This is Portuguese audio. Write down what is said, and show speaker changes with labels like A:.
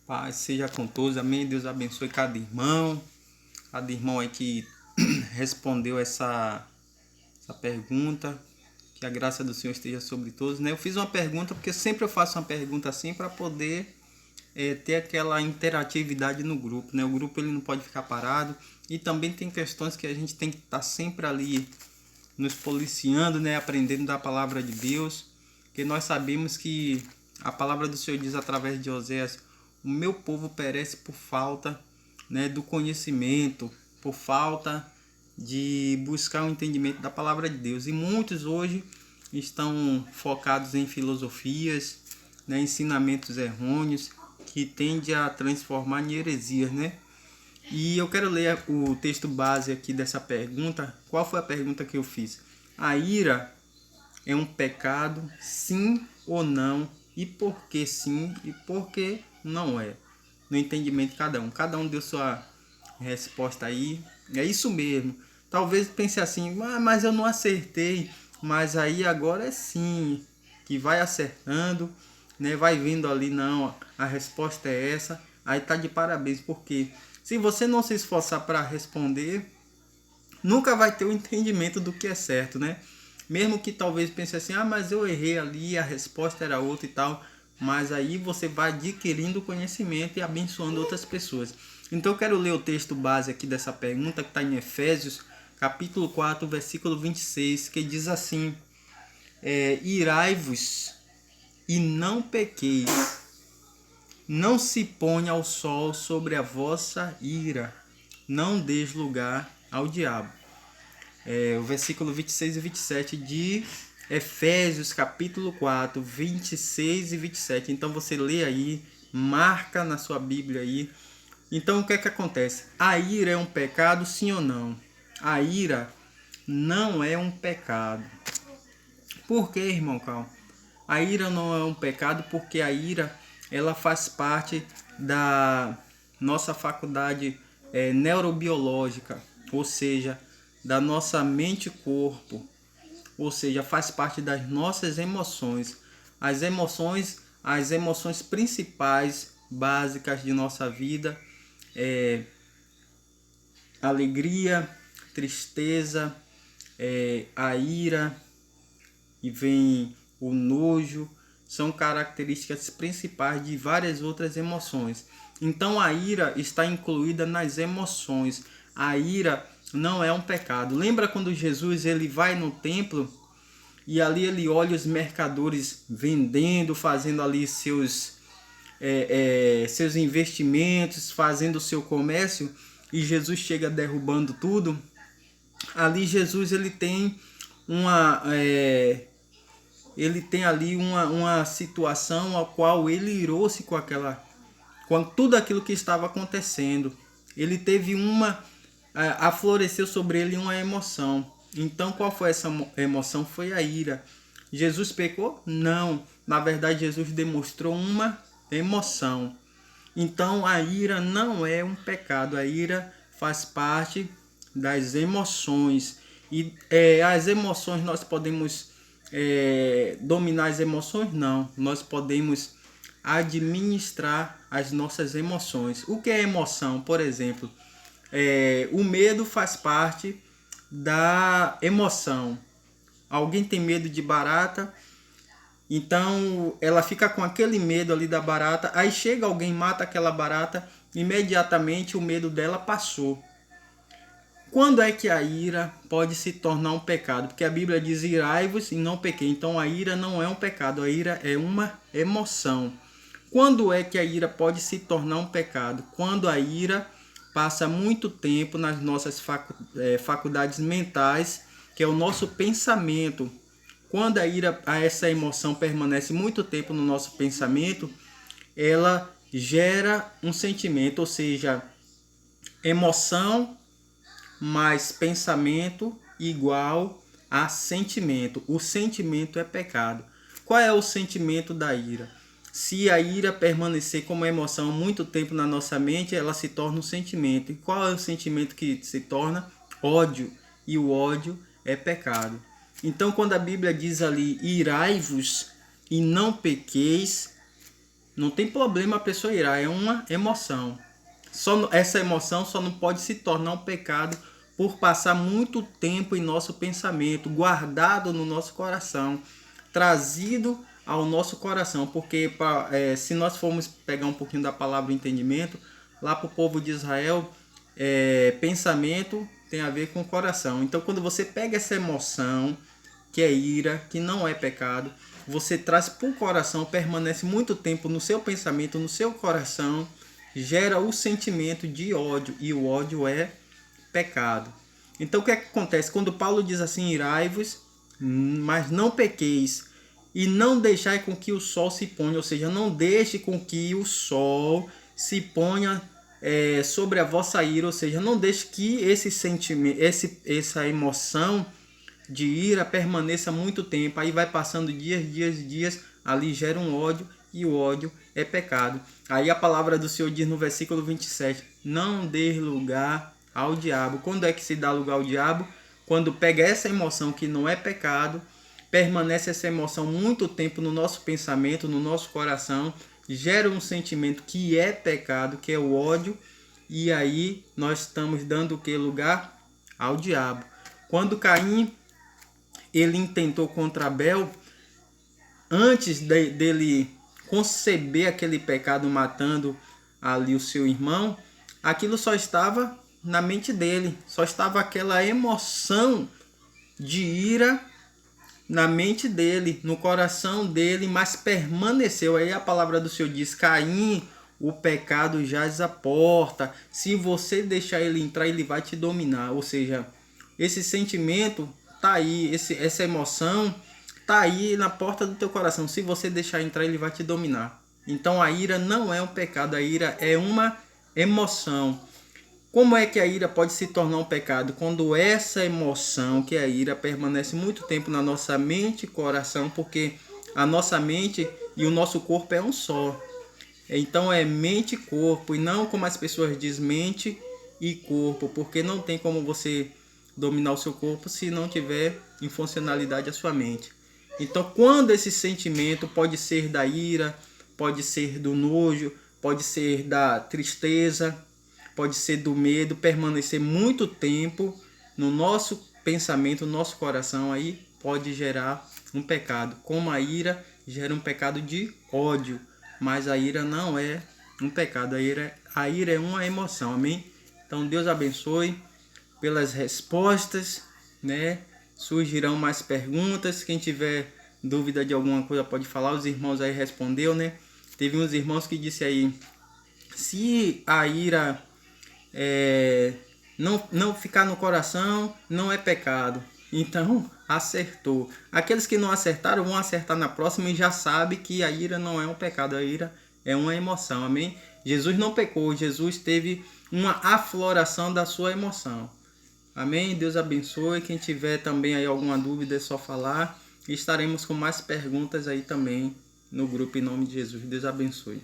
A: Paz seja com todos, amém. Deus abençoe cada irmão aí que respondeu essa pergunta. Que a graça do Senhor esteja sobre todos, né? Eu fiz uma pergunta porque sempre eu faço uma pergunta assim para poder ter aquela interatividade no grupo, né? O grupo ele não pode ficar parado e também tem questões que a gente tem que estar sempre ali nos policiando, né? Aprendendo da palavra de Deus, porque nós sabemos que a palavra do Senhor diz através de Oséias: o meu povo perece por falta, né, do conhecimento, por falta de buscar o entendimento da palavra de Deus. E muitos hoje estão focados em filosofias, né, ensinamentos errôneos que tendem a transformar em heresias, né? E eu quero ler o texto base aqui dessa pergunta. Qual foi a pergunta que eu fiz? A ira é um pecado, sim ou não? E por que sim e por que não é? No entendimento de cada um. Cada um deu sua resposta aí. É isso mesmo. Talvez pense assim, mas eu não acertei. Mas aí agora é sim, que vai acertando, né? Vai vindo ali, não, a resposta é essa. Aí tá de parabéns, porque se você não se esforçar para responder, nunca vai ter o entendimento do que é certo, né? Mesmo que talvez pense assim, mas eu errei ali, a resposta era outra e tal. Mas aí você vai adquirindo conhecimento e abençoando outras pessoas. Então eu quero ler o texto base aqui dessa pergunta que está em Efésios, capítulo 4, versículo 26, que diz assim: irai-vos e não pequeis, não se ponha ao sol sobre a vossa ira, não deis lugar ao diabo. O versículo 26 e 27 de Efésios, capítulo 4, 26 e 27. Então você lê aí, marca na sua Bíblia aí. Então o que é que acontece? A ira é um pecado, sim ou não? A ira não é um pecado. Por que, irmão Cal? A ira não é um pecado porque a ira ela faz parte da nossa faculdade neurobiológica, ou seja, da nossa mente e corpo, ou seja, faz parte das nossas emoções. As emoções principais, básicas de nossa vida é alegria, tristeza, a ira, e vem o nojo, são características principais de várias outras emoções. Então a ira está incluída nas emoções. A ira não é um pecado. Lembra quando Jesus ele vai no templo e ali ele olha os mercadores vendendo, fazendo ali seus investimentos, fazendo o seu comércio, e Jesus chega derrubando tudo. Ali Jesus ele tem ali uma situação a qual ele irou-se com tudo aquilo que estava acontecendo. Ele teve afloreceu sobre ele uma emoção. Então qual foi essa emoção? Foi a ira. Jesus pecou? Não. Na verdade Jesus demonstrou uma emoção. Então a ira não é um pecado. A ira faz parte das emoções. E as emoções nós podemos dominar as emoções? Não. Nós podemos administrar as nossas emoções. O que é emoção? Por exemplo, o medo faz parte da emoção. Alguém tem medo de barata, então ela fica com aquele medo ali da barata, aí chega alguém, mata aquela barata, imediatamente o medo dela passou. Quando é que a ira pode se tornar um pecado? Porque a Bíblia diz irai-vos e não pequei. Então a ira não é um pecado, a ira é uma emoção. Quando é que a ira pode se tornar um pecado? Quando a ira passa muito tempo nas nossas faculdades mentais, que é o nosso pensamento. Quando a ira, essa emoção permanece muito tempo no nosso pensamento, ela gera um sentimento, ou seja, emoção mais pensamento igual a sentimento. O sentimento é pecado. Qual é o sentimento da ira? Se a ira permanecer como emoção muito tempo na nossa mente, ela se torna um sentimento. E qual é o sentimento que se torna? Ódio. E o ódio é pecado. Então, quando a Bíblia diz ali, irai-vos e não pequeis, Não tem problema a pessoa irar, é uma emoção. Essa emoção só não pode se tornar um pecado por passar muito tempo em nosso pensamento, guardado no nosso coração, trazido ao nosso coração. Porque se nós formos pegar um pouquinho da palavra entendimento, lá para o povo de Israel, pensamento tem a ver com o coração. Então quando você pega essa emoção, que é ira, que não é pecado, você traz para o coração, permanece muito tempo no seu pensamento, no seu coração, gera o sentimento de ódio, e o ódio é pecado. Então o que é que acontece? Quando Paulo diz assim, irai-vos, mas não pequeis, e não deixai com que o sol se ponha, ou seja, não deixe com que o sol se ponha sobre a vossa ira, ou seja, não deixe que esse sentimento, essa emoção de ira permaneça muito tempo. Aí vai passando dias, ali gera um ódio, e o ódio é pecado. Aí a palavra do Senhor diz no versículo 27, não dê lugar ao diabo. Quando é que se dá lugar ao diabo? Quando pega essa emoção que não é pecado, permanece essa emoção muito tempo no nosso pensamento, no nosso coração, gera um sentimento que é pecado, que é o ódio, e aí nós estamos dando o que? Lugar ao diabo. Quando Caim ele intentou contra Abel, antes dele conceber aquele pecado matando ali o seu irmão, aquilo só estava na mente dele, só estava aquela emoção de ira na mente dele, no coração dele, mas permaneceu. Aí a palavra do Senhor diz, Caim, o pecado jaz à porta, se você deixar ele entrar, ele vai te dominar. Ou seja, esse sentimento tá aí, essa emoção tá aí na porta do teu coração. Se você deixar entrar, ele vai te dominar. Então a ira não é um pecado, a ira é uma emoção. Como é que a ira pode se tornar um pecado? Quando essa emoção, que é a ira, permanece muito tempo na nossa mente e coração, porque a nossa mente e o nosso corpo é um só. Então é mente e corpo, e não como as pessoas dizem, mente e corpo, porque não tem como você dominar o seu corpo se não tiver em funcionalidade a sua mente. Então quando esse sentimento pode ser da ira, pode ser do nojo, pode ser da tristeza, pode ser do medo, permanecer muito tempo no nosso pensamento, no nosso coração, aí pode gerar um pecado. Como a ira gera um pecado de ódio, mas a ira não é um pecado, a ira é uma emoção, amém? Então Deus abençoe pelas respostas, né? Surgirão mais perguntas, quem tiver dúvida de alguma coisa pode falar, os irmãos aí respondeu, né? Teve uns irmãos que disse aí, se a ira não ficar no coração, não é pecado. Então, acertou. Aqueles que não acertaram vão acertar na próxima e já sabe que a ira não é um pecado, a ira é uma emoção, amém? Jesus não pecou, Jesus teve uma afloração da sua emoção. Amém? Deus abençoe. Quem tiver também aí alguma dúvida é só falar. E estaremos com mais perguntas aí também no grupo em nome de Jesus. Deus abençoe.